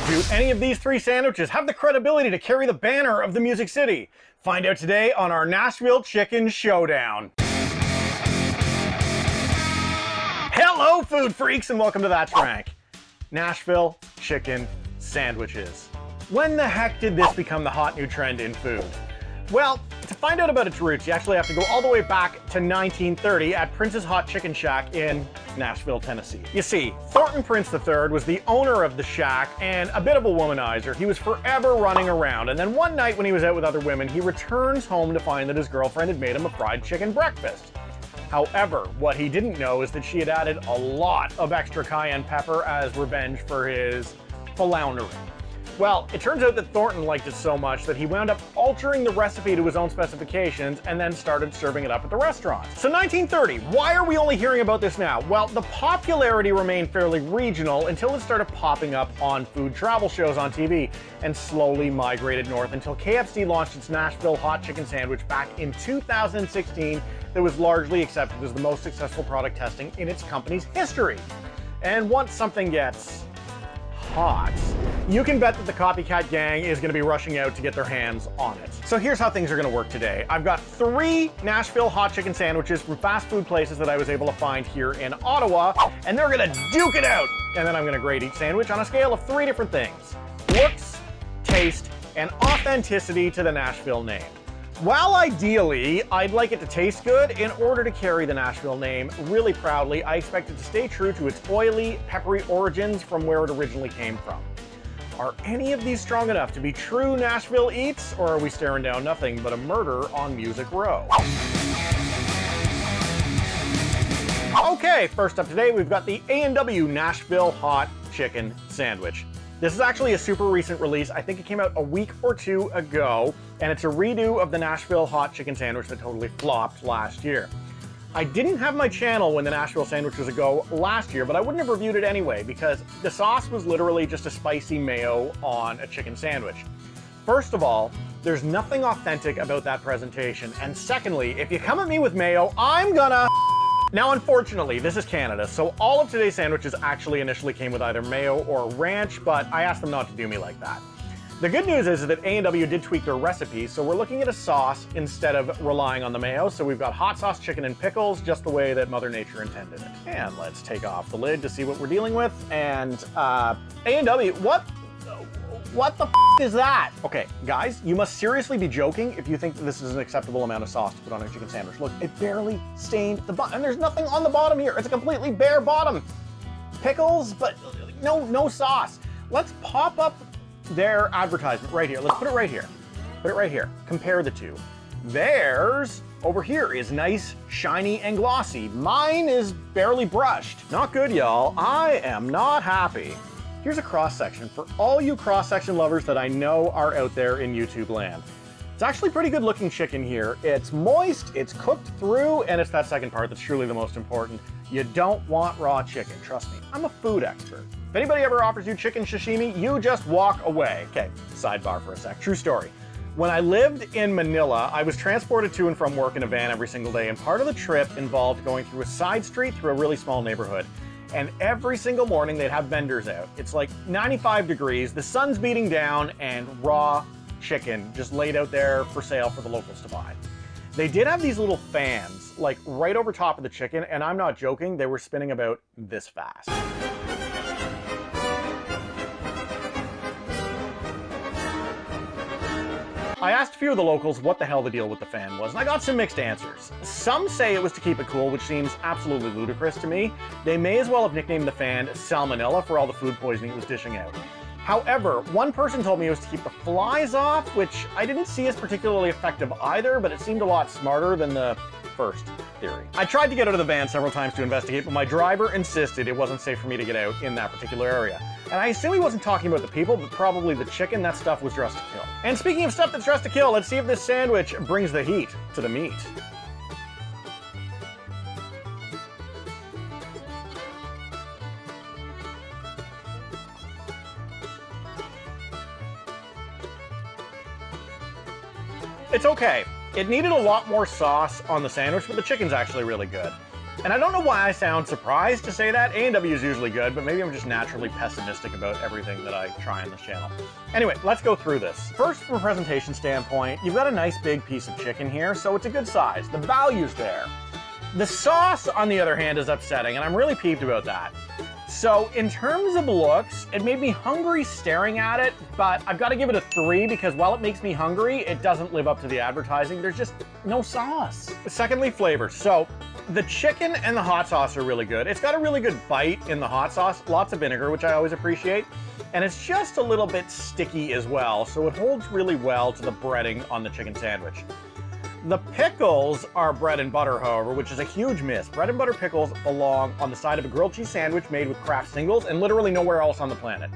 Do any of these three sandwiches have the credibility to carry the banner of the Music City? Find out today on our Nashville Chicken Showdown. Hello, food freaks, and welcome to That's Rank. Nashville chicken sandwiches. When the heck did this become the hot new trend in food? Well, to find out about its roots, you actually have to go all the way back to 1930 at Prince's Hot Chicken Shack in Nashville, Tennessee. You see, Thornton Prince III was the owner of the shack and a bit of a womanizer. He was forever running around, and then one night when he was out with other women, he returns home to find that his girlfriend had made him a fried chicken breakfast. However, what he didn't know is that she had added a lot of extra cayenne pepper as revenge for his floundering. Well, it turns out that Thornton liked it so much that he wound up altering the recipe to his own specifications and then started serving it up at the restaurant. So 1930, why are we only hearing about this now? Well, the popularity remained fairly regional until it started popping up on food travel shows on TV and slowly migrated north until KFC launched its Nashville hot chicken sandwich back in 2016 that was largely accepted as the most successful product testing in its company's history. And once something gets hot, you can bet that the copycat gang is going to be rushing out to get their hands on it. So here's how things are going to work today. I've got 3 Nashville hot chicken sandwiches from fast food places that I was able to find here in Ottawa, and they're going to duke it out. And then I'm going to grade each sandwich on a scale of 3 different things: looks, taste, and authenticity to the Nashville name. While ideally, I'd like it to taste good, in order to carry the Nashville name really proudly, I expect it to stay true to its oily, peppery origins from where it originally came from. Are any of these strong enough to be true Nashville eats, or are we staring down nothing but a murder on Music Row? Okay, first up today, we've got the A&W Nashville Hot Chicken Sandwich. This is actually a super recent release. I think it came out a week or 2 ago, and it's a redo of the Nashville hot chicken sandwich that totally flopped last year. I didn't have my channel when the Nashville sandwich was a go last year, but I wouldn't have reviewed it anyway because the sauce was literally just a spicy mayo on a chicken sandwich. First of all, there's nothing authentic about that presentation, and secondly, if you come at me with mayo, I'm gonna... Now, unfortunately, this is Canada, so all of today's sandwiches actually initially came with either mayo or ranch, but I asked them not to do me like that. The good news is that A&W did tweak their recipe, so we're looking at a sauce instead of relying on the mayo. So we've got hot sauce, chicken, and pickles, just the way that Mother Nature intended it. And let's take off the lid to see what we're dealing with. And A&W, what the f is that? Okay, guys, you must seriously be joking if you think that this is an acceptable amount of sauce to put on a chicken sandwich. Look, it barely stained the bottom, and there's nothing on the bottom here. It's a completely bare bottom. Pickles, but no sauce. Let's pop up their advertisement right here. Let's put it right here. Put it right here. Compare the two. Theirs over here is nice, shiny, and glossy. Mine is barely brushed. Not good, y'all. I am not happy. Here's a cross-section for all you cross-section lovers that I know are out there in YouTube land. It's actually pretty good looking chicken here. It's moist, it's cooked through, and it's that second part that's truly the most important. You don't want raw chicken, trust me. I'm a food expert. If anybody ever offers you chicken sashimi, you just walk away. Okay, sidebar for a sec. True story. When I lived in Manila, I was transported to and from work in a van every single day, and part of the trip involved going through a side street through a really small neighborhood. And every single morning they'd have vendors out. It's like 95 degrees, the sun's beating down, and raw chicken just laid out there for sale for the locals to buy. They did have these little fans, like right over top of the chicken, and I'm not joking, they were spinning about this fast. I asked a few of the locals what the hell the deal with the fan was, and I got some mixed answers. Some say it was to keep it cool, which seems absolutely ludicrous to me. They may as well have nicknamed the fan Salmonella for all the food poisoning it was dishing out. However, one person told me it was to keep the flies off, which I didn't see as particularly effective either, but it seemed a lot smarter than the first theory. I tried to get out of the van several times to investigate, but my driver insisted it wasn't safe for me to get out in that particular area. And I assume he wasn't talking about the people, but probably the chicken. That stuff was dressed to kill. And speaking of stuff that's dressed to kill, let's see if this sandwich brings the heat to the meat. It's okay. It needed a lot more sauce on the sandwich, but the chicken's actually really good. And I don't know why I sound surprised to say that. A&W is usually good, but maybe I'm just naturally pessimistic about everything that I try on this channel. Anyway, let's go through this. First, from a presentation standpoint, you've got a nice big piece of chicken here, so it's a good size. The value's there. The sauce, on the other hand, is upsetting, and I'm really peeved about that. So in terms of looks, it made me hungry staring at it, but I've got to give it a 3 because while it makes me hungry, it doesn't live up to the advertising. There's just no sauce. Secondly, flavor. So the chicken and the hot sauce are really good. It's got a really good bite in the hot sauce, lots of vinegar, which I always appreciate. And it's just a little bit sticky as well, so it holds really well to the breading on the chicken sandwich. The pickles are bread and butter, however, which is a huge miss. Bread and butter pickles belong on the side of a grilled cheese sandwich made with Kraft singles and literally nowhere else on the planet.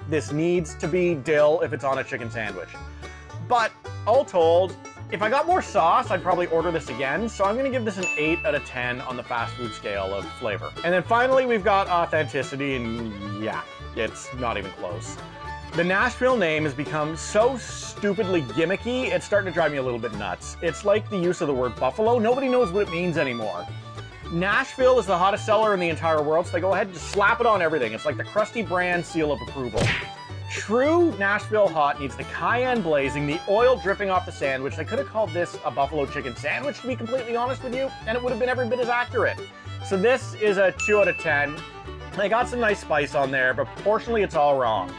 This needs to be dill if it's on a chicken sandwich. But all told, if I got more sauce, I'd probably order this again, so I'm gonna give this an 8 out of 10 on the fast food scale of flavor. And then finally, we've got authenticity, and yeah, it's not even close. The Nashville name has become so stupidly gimmicky, it's starting to drive me a little bit nuts. It's like the use of the word buffalo. Nobody knows what it means anymore. Nashville is the hottest seller in the entire world, so they go ahead and just slap it on everything. It's like the crusty brand seal of approval. True Nashville hot needs the cayenne blazing, the oil dripping off the sandwich. They could have called this a buffalo chicken sandwich, to be completely honest with you, and it would have been every bit as accurate. So this is a 2 out of 10. They got some nice spice on there, but proportionally it's all wrong.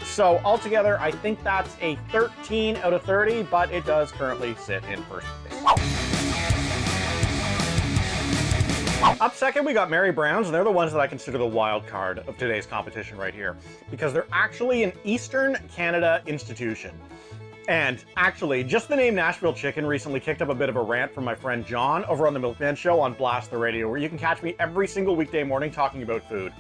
So altogether, I think that's a 13 out of 30, but it does currently sit in first place. Up second, we got Mary Brown's, and they're the ones that I consider the wild card of today's competition right here, because they're actually an Eastern Canada institution. And actually, just the name Nashville Chicken recently kicked up a bit of a rant from my friend John over on the Milkman Show on Blast the Radio, where you can catch me every single weekday morning talking about food.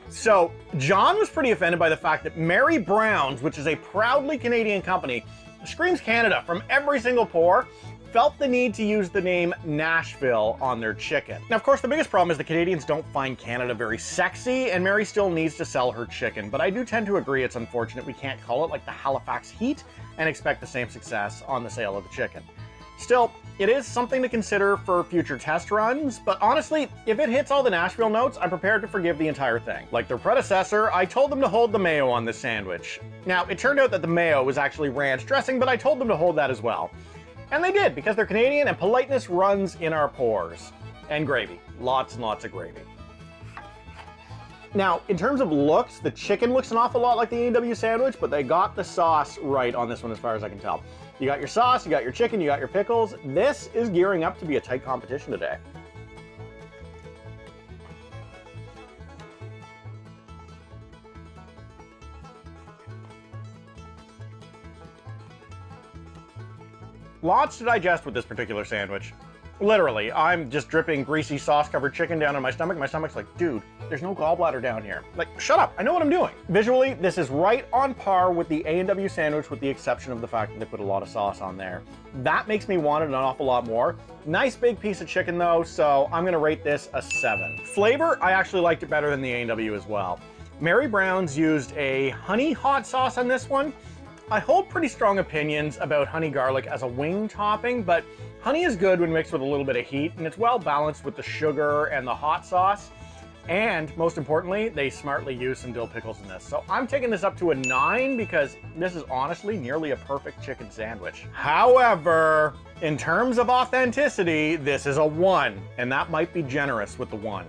So John was pretty offended by the fact that Mary Brown's, which is a proudly Canadian company, screams Canada from every single pore, felt the need to use the name Nashville on their chicken. Now, of course, the biggest problem is the Canadians don't find Canada very sexy, and Mary still needs to sell her chicken, but I do tend to agree it's unfortunate we can't call it like the Halifax Heat and expect the same success on the sale of the chicken. Still, it is something to consider for future test runs, but honestly, if it hits all the Nashville notes, I'm prepared to forgive the entire thing. Like their predecessor, I told them to hold the mayo on this sandwich. Now, it turned out that the mayo was actually ranch dressing, but I told them to hold that as well. And they did, because they're Canadian and politeness runs in our pores. And gravy. Lots and lots of gravy. Now, in terms of looks, the chicken looks an awful lot like the A&W sandwich, but they got the sauce right on this one as far as I can tell. You got your sauce, you got your chicken, you got your pickles. This is gearing up to be a tight competition today. Lots to digest with this particular sandwich. Literally, I'm just dripping greasy sauce-covered chicken down in my stomach. My stomach's like, dude, there's no gallbladder down here. Like, shut up, I know what I'm doing. Visually, this is right on par with the A&W sandwich with the exception of the fact that they put a lot of sauce on there. That makes me want it an awful lot more. Nice big piece of chicken though, so I'm gonna rate this a 7. Flavor, I actually liked it better than the A&W as well. Mary Brown's used a honey hot sauce on this one. I hold pretty strong opinions about honey garlic as a wing topping, but honey is good when mixed with a little bit of heat, and it's well balanced with the sugar and the hot sauce. And most importantly, they smartly use some dill pickles in this. So I'm taking this up to a 9 because this is honestly nearly a perfect chicken sandwich. However, in terms of authenticity, this is a 1, and that might be generous with the 1.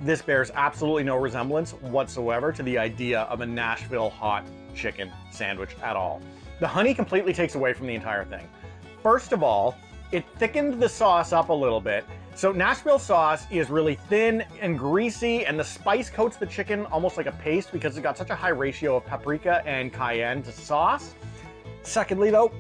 This bears absolutely no resemblance whatsoever to the idea of a Nashville hot chicken sandwich at all. The honey completely takes away from the entire thing. First of all, it thickened the sauce up a little bit. So Nashville sauce is really thin and greasy, and the spice coats the chicken almost like a paste because it's got such a high ratio of paprika and cayenne to sauce. Secondly though,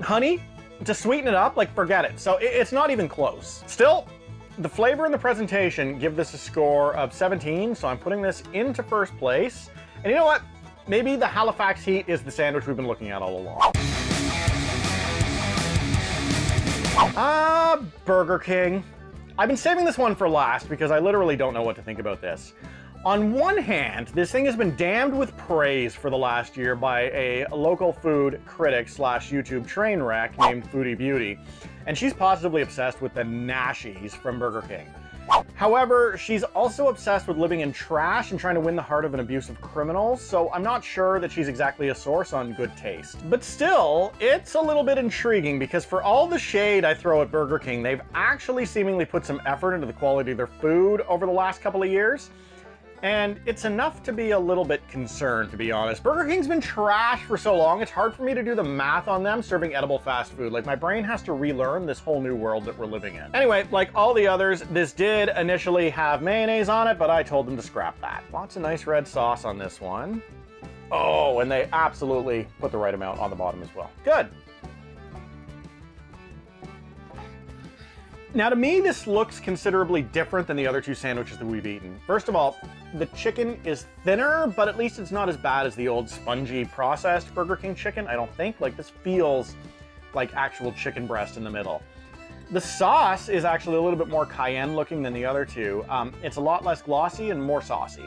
honey, to sweeten it up, like forget it. So it's not even close. Still, the flavor and the presentation give this a score of 17, so I'm putting this into first place. And you know what? Maybe the Halifax Heat is the sandwich we've been looking at all along. Burger King. I've been saving this one for last because I literally don't know what to think about this. On one hand, this thing has been damned with praise for the last year by a local food critic slash YouTube train wreck named Foodie Beauty, and she's positively obsessed with the Nashies from Burger King. However, she's also obsessed with living in trash and trying to win the heart of an abusive criminal, so I'm not sure that she's exactly a source on good taste. But still, it's a little bit intriguing because for all the shade I throw at Burger King, they've actually seemingly put some effort into the quality of their food over the last couple of years. And it's enough to be a little bit concerned, to be honest. Burger King's been trash for so long, it's hard for me to do the math on them serving edible fast food. Like, my brain has to relearn this whole new world that we're living in. Anyway, like all the others, this did initially have mayonnaise on it, but I told them to scrap that. Lots of nice red sauce on this one. Oh, and they absolutely put the right amount on the bottom as well. Good. Now, to me, this looks considerably different than the other two sandwiches that we've eaten. First of all, the chicken is thinner, but at least it's not as bad as the old spongy processed Burger King chicken, I don't think. Like, this feels like actual chicken breast in the middle. The sauce is actually a little bit more cayenne looking than the other two. It's a lot less glossy and more saucy.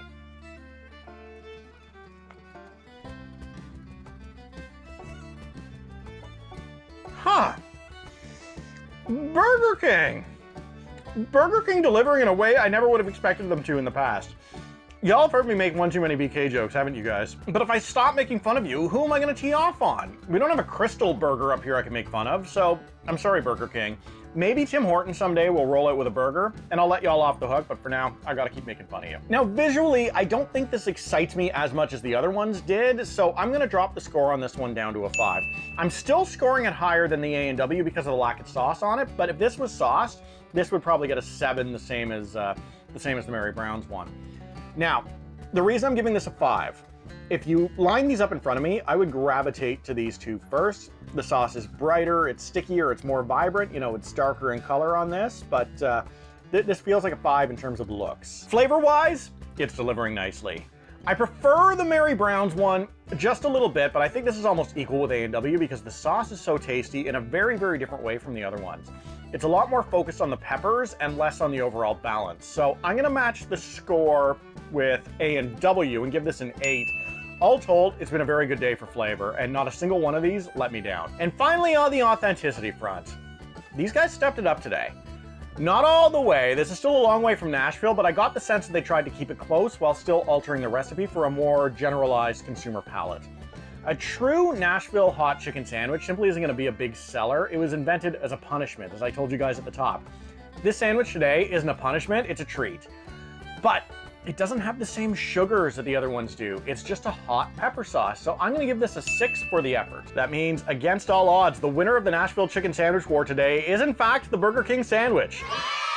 Huh. Burger King! Burger King delivering in a way I never would have expected them to in the past. Y'all have heard me make one too many BK jokes, haven't you guys? But if I stop making fun of you, who am I gonna tee off on? We don't have a crystal burger up here I can make fun of, so I'm sorry, Burger King. Maybe Tim Hortons someday will roll out with a burger, and I'll let y'all off the hook, but for now, I gotta keep making fun of you. Now, visually, I don't think this excites me as much as the other ones did, so I'm gonna drop the score on this one down to a 5. I'm still scoring it higher than the A&W because of the lack of sauce on it, but if this was sauced, this would probably get a 7, the same as the Mary Brown's one. Now, the reason I'm giving this a 5, if you line these up in front of me, I would gravitate to these two first. The sauce is brighter, it's stickier, it's more vibrant, you know, it's darker in color on this, but this feels like a 5 in terms of looks. Flavor-wise, it's delivering nicely. I prefer the Mary Brown's one just a little bit, but I think this is almost equal with A&W because the sauce is so tasty in a very, very different way from the other ones. It's a lot more focused on the peppers and less on the overall balance. So I'm gonna match the score with A&W and give this an 8. All told, it's been a very good day for flavor, and not a single one of these let me down. And finally, on the authenticity front, these guys stepped it up today. Not all the way, this is still a long way from Nashville, but I got the sense that they tried to keep it close while still altering the recipe for a more generalized consumer palate. A true Nashville hot chicken sandwich simply isn't going to be a big seller. It was invented as a punishment, as I told you guys at the top. This sandwich today isn't a punishment, it's a treat. But it doesn't have the same sugars that the other ones do. It's just a hot pepper sauce. So I'm gonna give this a 6 for the effort. That means, against all odds, the winner of the Nashville Chicken Sandwich War today is in fact the Burger King sandwich.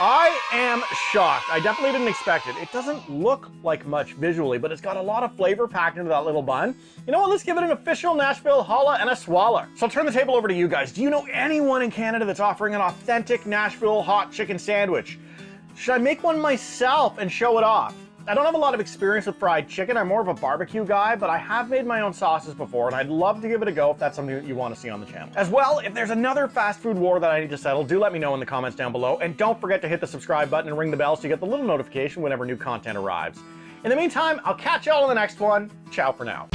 I am shocked. I definitely didn't expect it. It doesn't look like much visually, but it's got a lot of flavor packed into that little bun. You know what, let's give it an official Nashville holla and a swaller. So I'll turn the table over to you guys. Do you know anyone in Canada that's offering an authentic Nashville hot chicken sandwich? Should I make one myself and show it off? I don't have a lot of experience with fried chicken. I'm more of a barbecue guy, but I have made my own sauces before, and I'd love to give it a go if that's something that you want to see on the channel. As well, if there's another fast food war that I need to settle, do let me know in the comments down below, and don't forget to hit the subscribe button and ring the bell so you get the little notification whenever new content arrives. In the meantime, I'll catch y'all in the next one. Ciao for now.